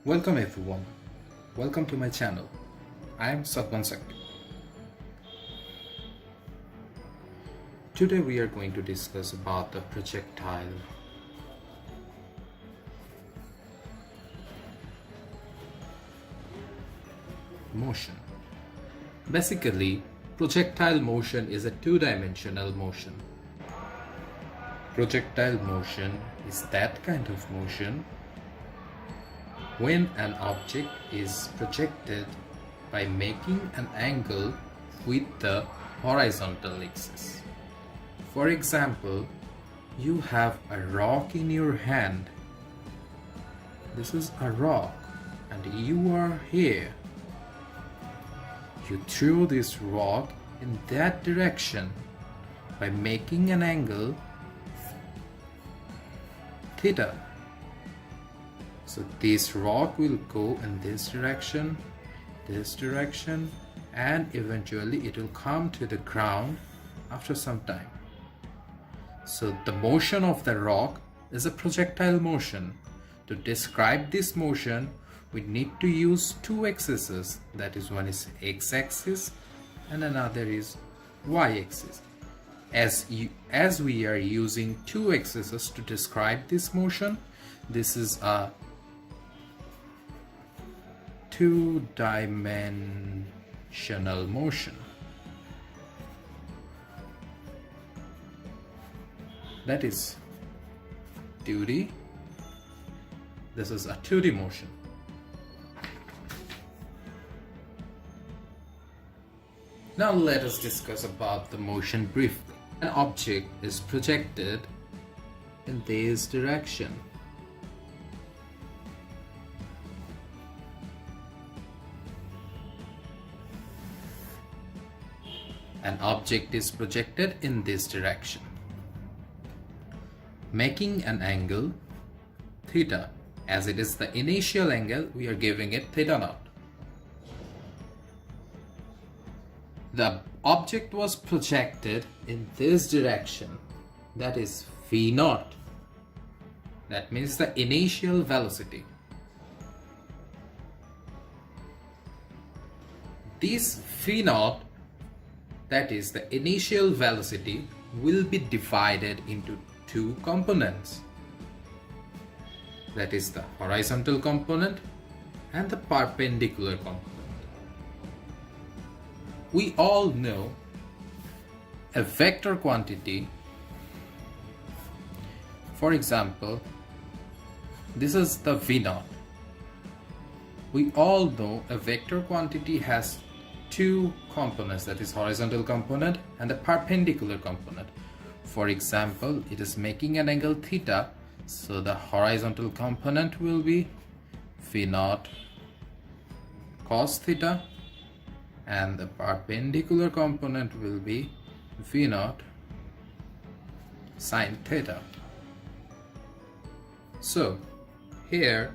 Welcome everyone. Welcome to my channel. I am Satwan Sakti. Today we are going to discuss about the projectile motion. Basically, projectile motion is a two-dimensional motion. Projectile motion is that kind of motion when an object is projected by making an angle with the horizontal axis. For example, you have a rock in your hand. This is a rock and you are here. You throw this rock in that direction by making an angle theta. So this rock will go in this direction, and eventually it will come to the ground after some time. So the motion of the rock is a projectile motion. To describe this motion, we need to use two axes, that is, one is x-axis and another is y-axis. As we are using two axes to describe this motion, this is a two-dimensional motion. That is 2D. This is a 2D motion. Now let us discuss about the motion briefly. An object is projected in this direction. An object is projected in this direction, making an angle theta. As it is the initial angle, we are giving it theta naught. The object was projected in this direction, that is v naught. That means the initial velocity. This v naught, that is the initial velocity, will be divided into two components. That is the horizontal component and the perpendicular component. We all know a vector quantity. For example, this is the v naught. We all know a vector quantity has two components, that is horizontal component and the perpendicular component. For example, it is making an angle theta, so the horizontal component will be v naught cos theta and the perpendicular component will be v naught sin theta. So here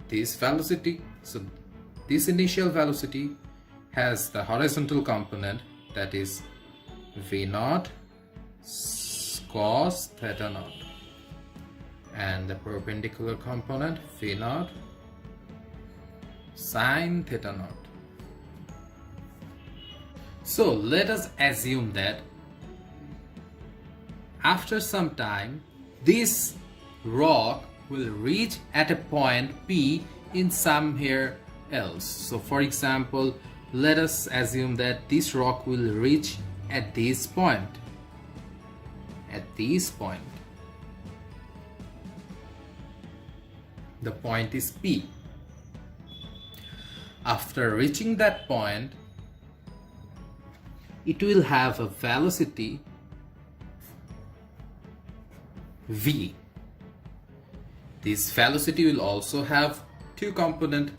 this velocity, so this initial velocity has the horizontal component, that is v naught cos theta naught, and the perpendicular component v naught sin theta naught. So let us assume that after some time this rock will reach at a point P in somewhere else. So for example, let us assume that this rock will reach at this point. At this point. The point is P. After reaching that point, it will have a velocity v. This velocity will also have two components,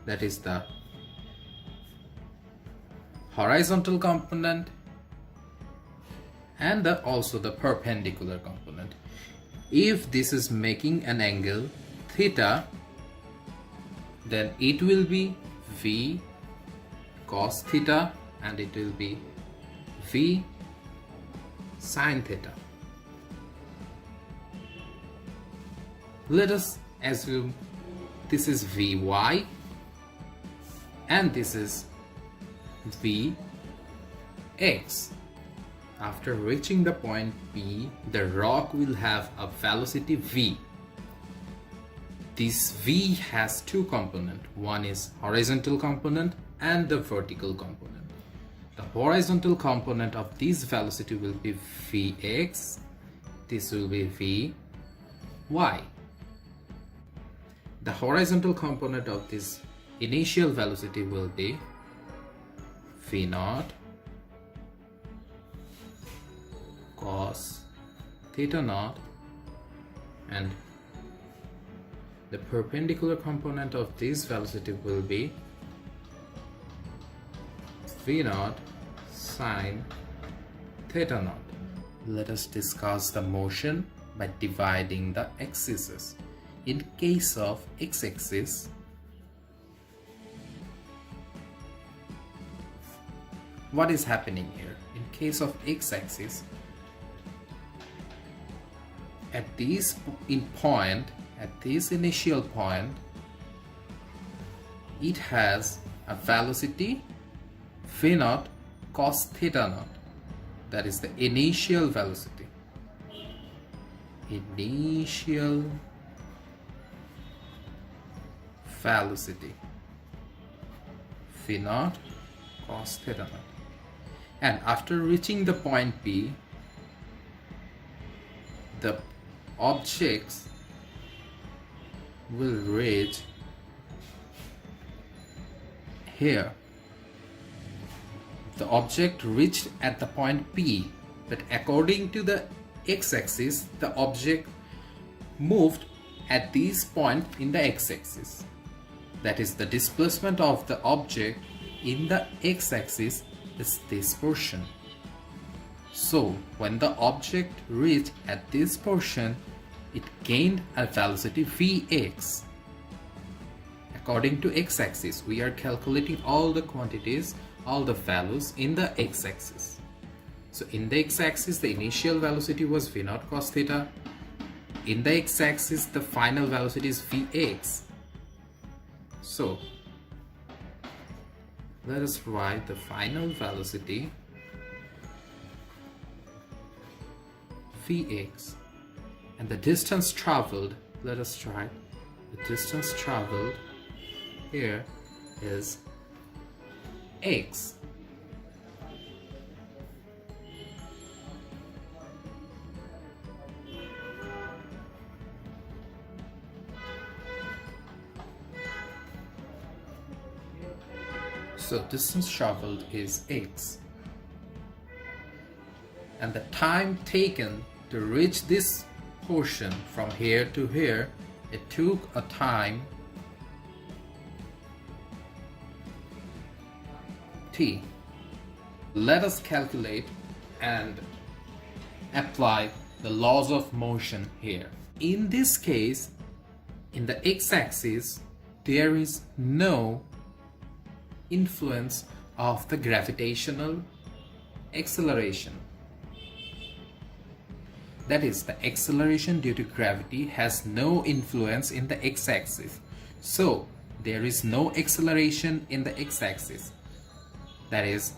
that is the horizontal component and also the perpendicular component. If this is making an angle theta, then it will be v cos theta and it will be v sin theta. Let us assume this is Vy, and this is Vx. After reaching the point P, the rock will have a velocity v. This v has two components. One is horizontal component and the vertical component. The horizontal component of this velocity will be Vx. This will be Vy. The horizontal component of this initial velocity will be V0 cos theta naught, and the perpendicular component of this velocity will be V0 sine theta naught. Let us discuss the motion by dividing the axes. In case of x-axis, what is happening here? In case of x-axis, at this initial point, it has a velocity V0 cos theta naught. That is the initial velocity. Initial velocity V0 cos theta naught. And after reaching the point P, the objects will reach here. The object reached at the point P, but according to the x-axis, the object moved at this point in the x-axis. That is, the displacement of the object in the x-axis is this portion. So when the object reached at this portion, it gained a velocity Vx. According to x-axis, we are calculating all the quantities, all the values in the x-axis. So in the x-axis, the initial velocity was V0 cos theta. In the x-axis, the final velocity is Vx. So let us write the final velocity Vx, and the distance traveled, let us try, the distance traveled here is x. So distance traveled is x, and the time taken to reach this portion from here to here, it took a time t. Let us calculate and apply the laws of motion here. In this case, in the x-axis, there is no influence of the gravitational acceleration. That is, the acceleration due to gravity has no influence in the x-axis. So there is no acceleration in the x-axis. That is,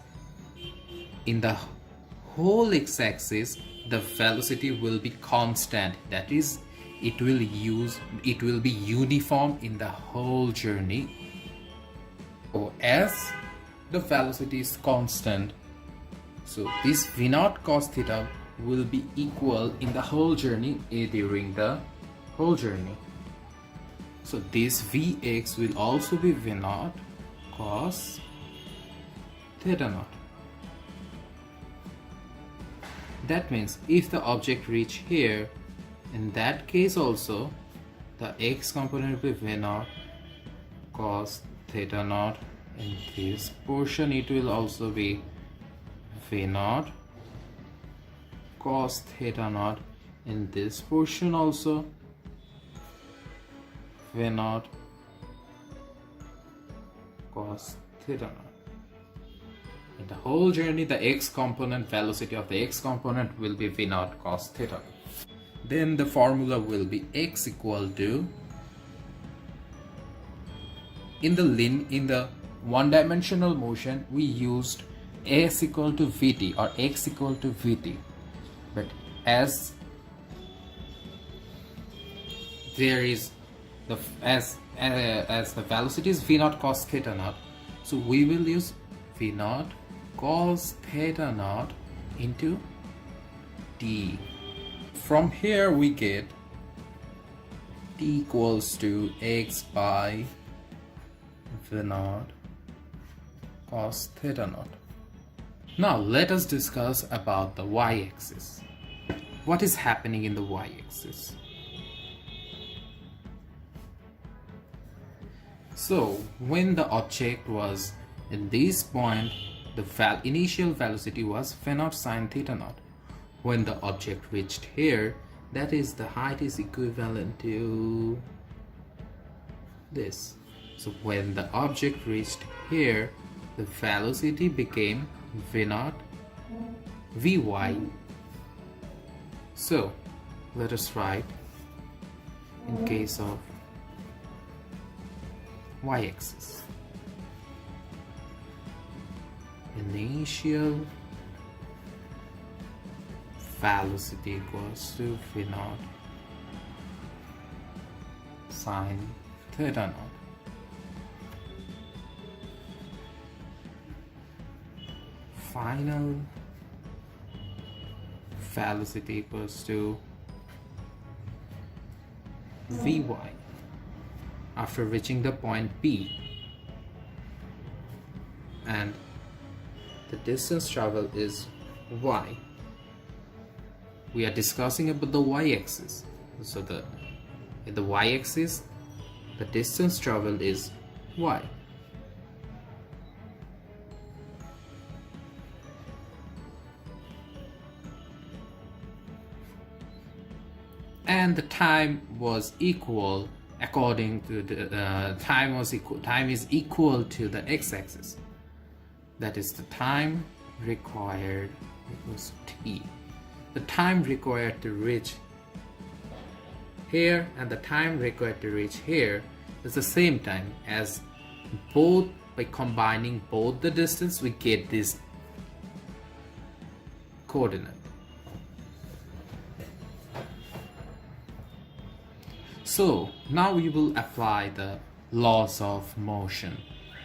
in the whole x-axis, the velocity will be constant. That is, it will be uniform in the whole journey. So as the velocity is constant, so this V0 cos theta will be equal in the whole journey, during the whole journey. So this Vx will also be V0 cos theta naught. That means if the object reach here, in that case also the x component will be V0 cos theta naught. In this portion it will also be V0 cos theta naught. In this portion also V0 cos theta naught. In the whole journey, the x component, velocity of the x component will be V0 cos theta. Then the formula will be x equal to in the one-dimensional motion we used s equal to vt or x equal to vt, but as there is the as the velocity is v naught cos theta naught, so we will use v naught cos theta naught into t. From here we get t equals to x by v naught cos theta naught. Now let us discuss about the y-axis. What is happening in the y-axis? So when the object was in this point, the initial velocity was v naught sin theta naught. When the object reached here, that is, the height is equivalent to this. So when the object reached here, the velocity became v naught vy. So let us write in case of y-axis. Initial velocity equals to v naught sin theta naught. Final velocity equals to vy after reaching the point P, and the distance traveled is y. We are discussing about the y-axis, so in the y-axis the distance traveled is y. And the time was equal according to the time is equal to the x-axis. That is, the time required equals t. The time required to reach here and the time required to reach here is the same time, as both, by combining both the distance we get this coordinate. So now we will apply the laws of motion.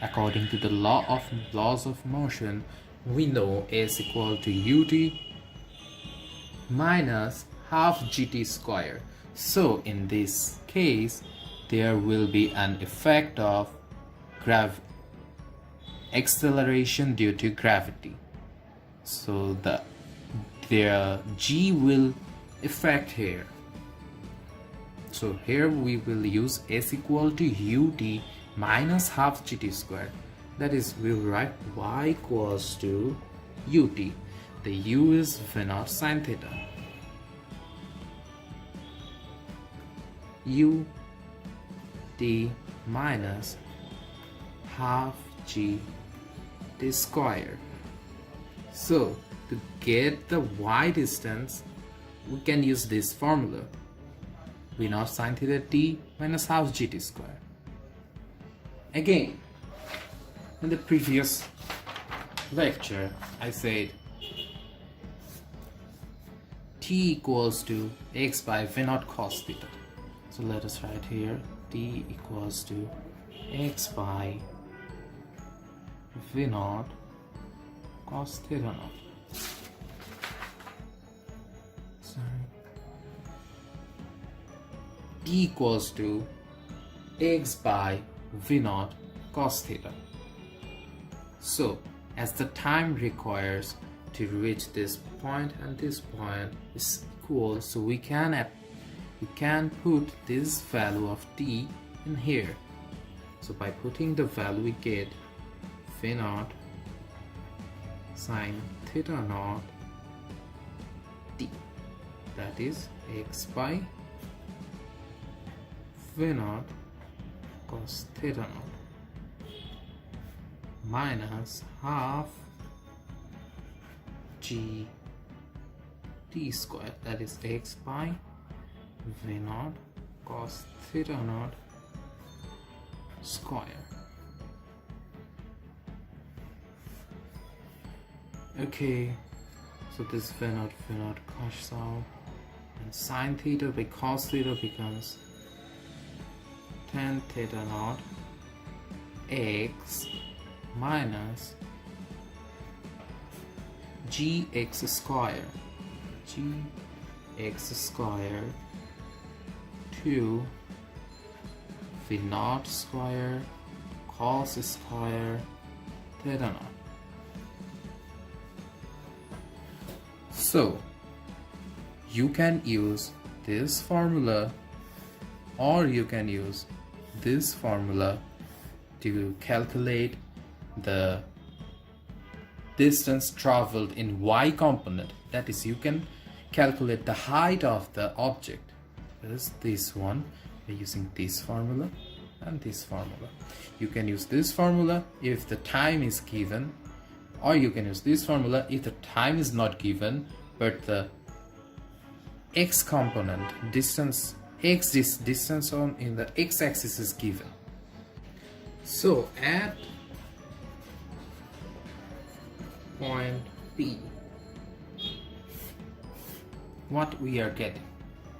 According to the laws of motion, we know s equal to ut minus half gt square. So in this case there will be an effect of acceleration due to gravity. So the g will affect here. So here we will use s equal to ut minus half gt square. That is, we will write y equals to ut. The u is v naught sin theta. ut minus half g square. So to get the y distance, we can use this formula: v naught sin theta t minus half gt square. Again, in the previous lecture I said t equals to x by v naught cos theta. So let us write here t equals to x by v naught cos theta naught. T equals to x by v naught cos theta. So as the time requires to reach this point and this point is equal, so we can put this value of t in here. So by putting the value we get v naught sin theta naught t, that is x by v naught cos theta naught minus half g t square, that is x by v naught cos theta naught square. Okay, so this v naught cash out, and sine theta by cos theta becomes tan theta naught x minus gx square 2 v naught square cos square theta naught. So you can use this formula or you can use this formula to calculate the distance traveled in y component. That is, you can calculate the height of the object. That is this one by using this formula and this formula. You can use this formula if the time is given, or you can use this formula if the time is not given but the x component distance distance on in the x-axis is given. So at point P, what we are getting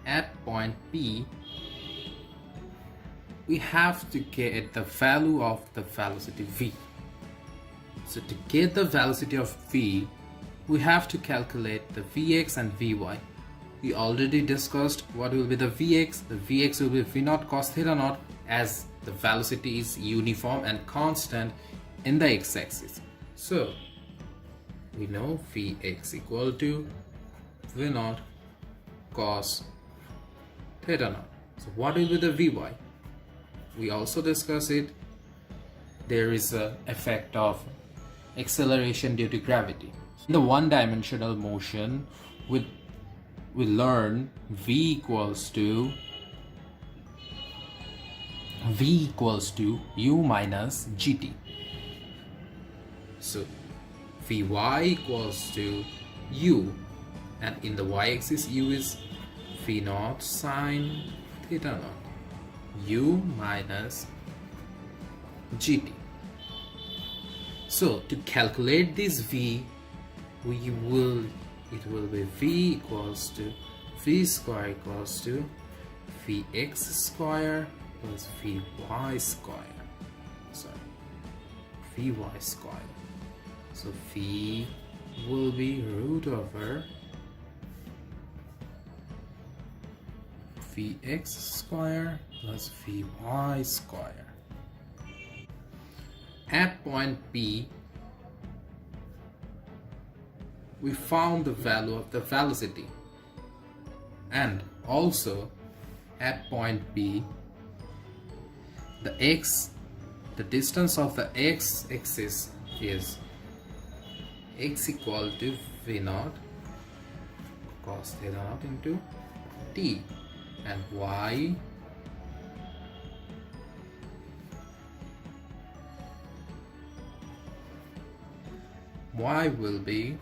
at point P, we have to get the value of the velocity v. So to get the velocity of v, we have to calculate the vx and vy. We already discussed what will be the vx. The vx will be v naught cos theta naught, as the velocity is uniform and constant in the x-axis. So we know vx equal to v naught cos theta naught. So what will be the vy? We also discuss it. There is an effect of acceleration due to gravity. In the one-dimensional motion, we learn v equals to u minus gt. So vy equals to u, and in the y-axis u is v naught sine theta naught, u minus gt. So to calculate this v, it will be v equals to v square equals to vx square plus vy square. Vy square. So v will be root over vx square plus vy square. At point P, we found the value of the velocity, and also at point P, the distance of the x-axis is x equal to v naught cos theta naught into t, and y will be,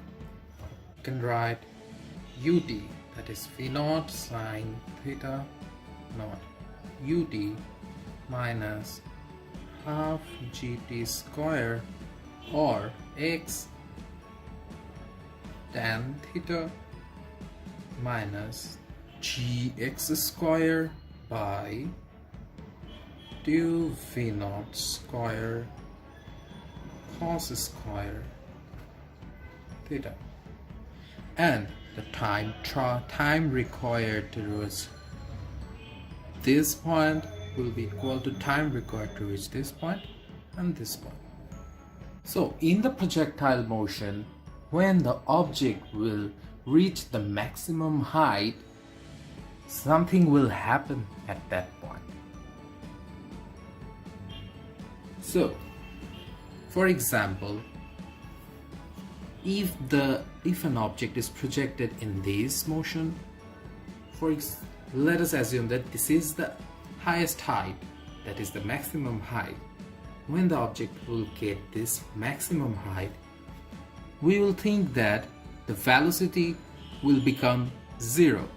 you can write ut, that is v naught sine theta naught, ut minus half gt square, or x tan theta minus gx square by 2 v naught square cos square theta. And the time required to reach this point will be equal to time required to reach this point and this point. So in the projectile motion, when the object will reach the maximum height, something will happen at that point. So for example, if an object is projected in this motion, let us assume that this is the highest height, that is the maximum height. When the object will get this maximum height, we will think that the velocity will become 0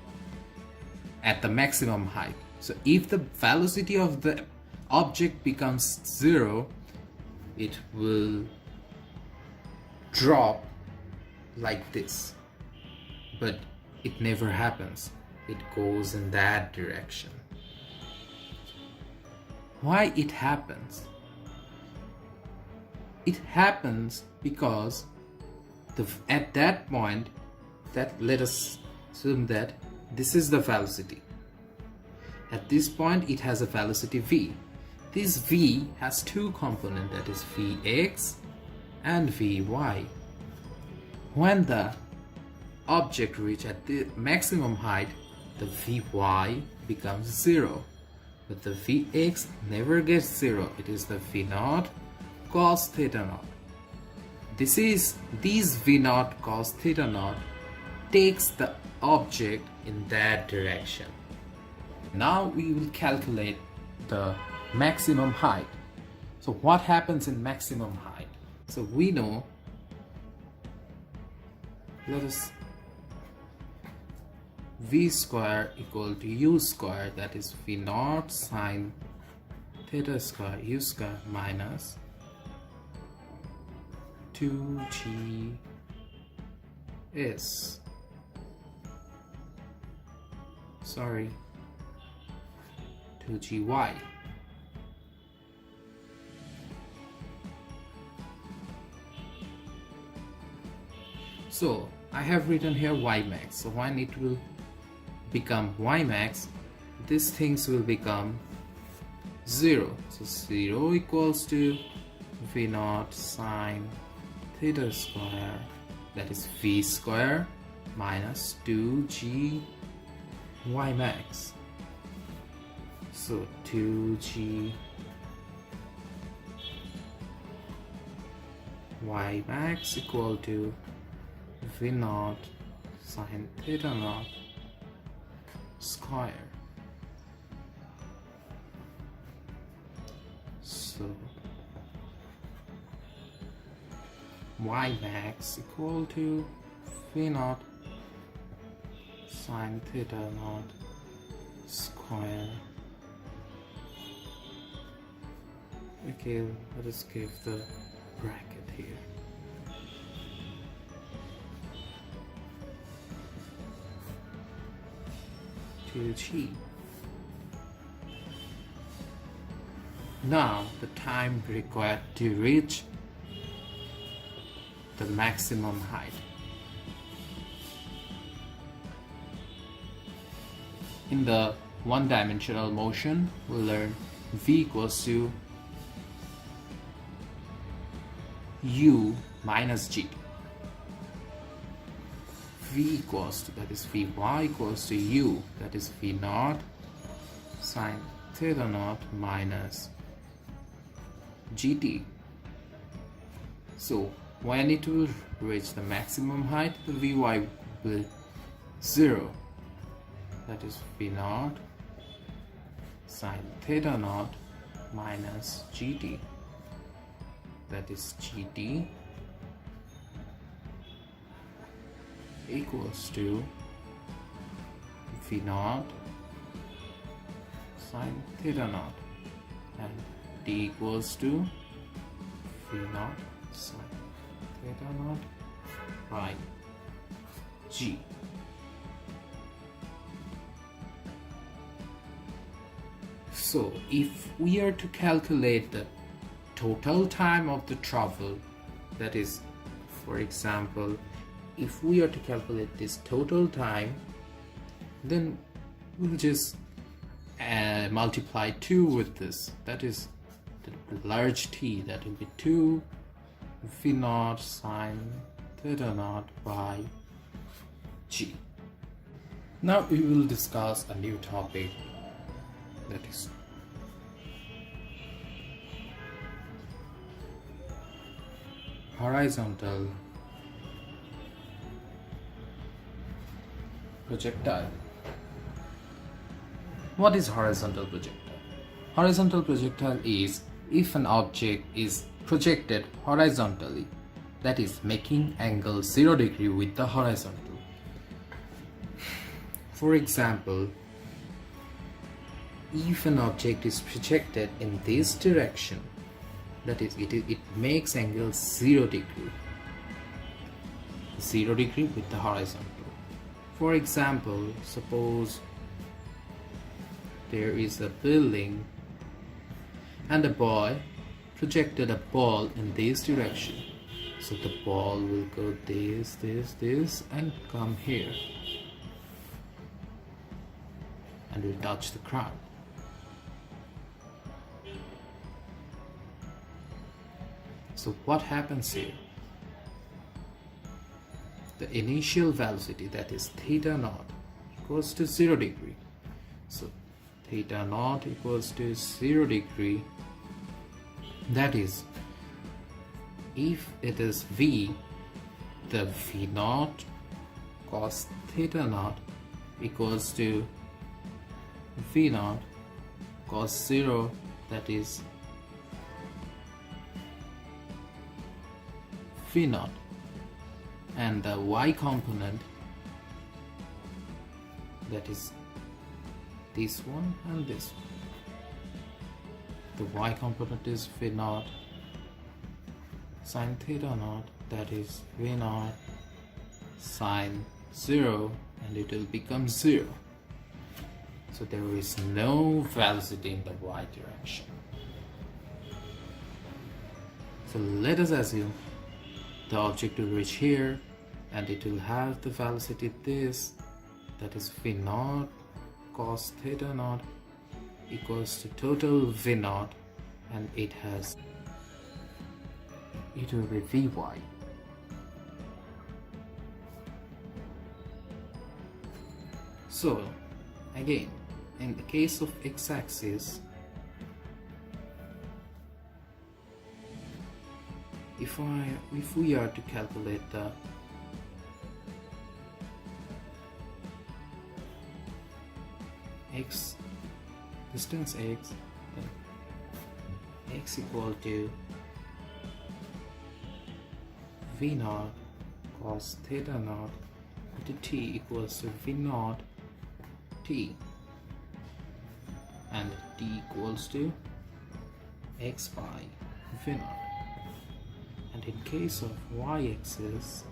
at the maximum height. So if the velocity of the object becomes 0, it will drop like this, but it never happens. It goes in that direction. Why it happens? It happens because at that point, let us assume that this is the velocity. At this point it has a velocity v. This v has two components, that is vx and vy. When the object reaches at the maximum height, the vy becomes 0, but the vx never gets 0. It is the v0 cos theta naught. These v0 cos theta naught takes the object in that direction. Now we will calculate the maximum height. So what happens in maximum height? So we know, let us v square equal to u square, that is v0 sine theta square u square minus 2gs, sorry, 2gy. So I have written here y max. So when it will become y max, these things will become 0. So 0 equals to v0 sine theta square, that is v square minus 2g y max. So 2g y max equal to v0 sine theta naught square. So y max equal to v0 sine theta naught square. Okay, let us give the bracket here. To G. Now the time required to reach the maximum height. In the one-dimensional motion, we'll learn v equals to u minus g. V equals to, that is vy equals to u, that is v0 sine theta naught minus gt. So when it will reach the maximum height, the vy will be 0, that is v0 sine theta naught minus gt, that is gt equals to v0 sine theta naught, and t equals to v0 sine theta naught by g. So if we are to calculate the total time of the travel, that is, for example, if we are to calculate this total time, then we'll just multiply 2 with this, that is the large T, that will be 2 v0 sine theta naught by g. Now we will discuss a new topic, that is horizontal projectile. What is horizontal projectile? Horizontal projectile is if an object is projected horizontally, that is making angle 0 degree with the horizontal. For example, if an object is projected in this direction, that is it makes angle 0 degree. 0 degree with the horizontal. For example, suppose there is a building and a boy projected a ball in this direction. So the ball will go this and come here and will touch the ground. So what happens here? The initial velocity, that is theta naught, equals to 0 degree. So theta naught equals to 0 degree. That is, if it is v, the v naught cos theta naught equals to v naught cos 0, that is v naught, and the y component, that is this one and this one. The y component is v naught sine theta naught, that is v naught sine 0, and it will become 0. So there is no velocity in the y direction. So let us assume the object will reach here and it will have the velocity this, that is v naught cos theta naught equals to total v naught, and it will be vy. So again, in the case of x-axis, if we are to calculate the x distance x, then x equal to v naught cos theta naught into t equals to v naught t, and t equals to x by v naught. And in case of y-axis,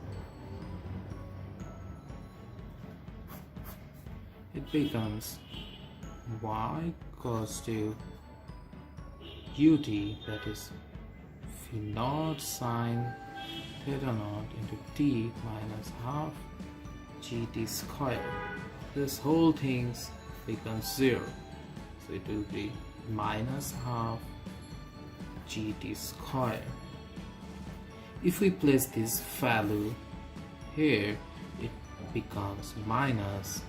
it becomes y equals to ut, that is v naught sine theta naught into t minus half gt square. This whole thing becomes 0, so it will be minus half gt square. If we place this value here, it becomes minus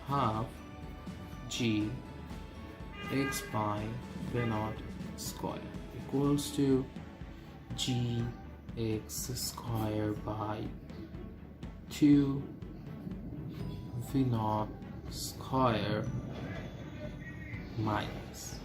half g x by v naught square equals to g x square by 2 v naught square minus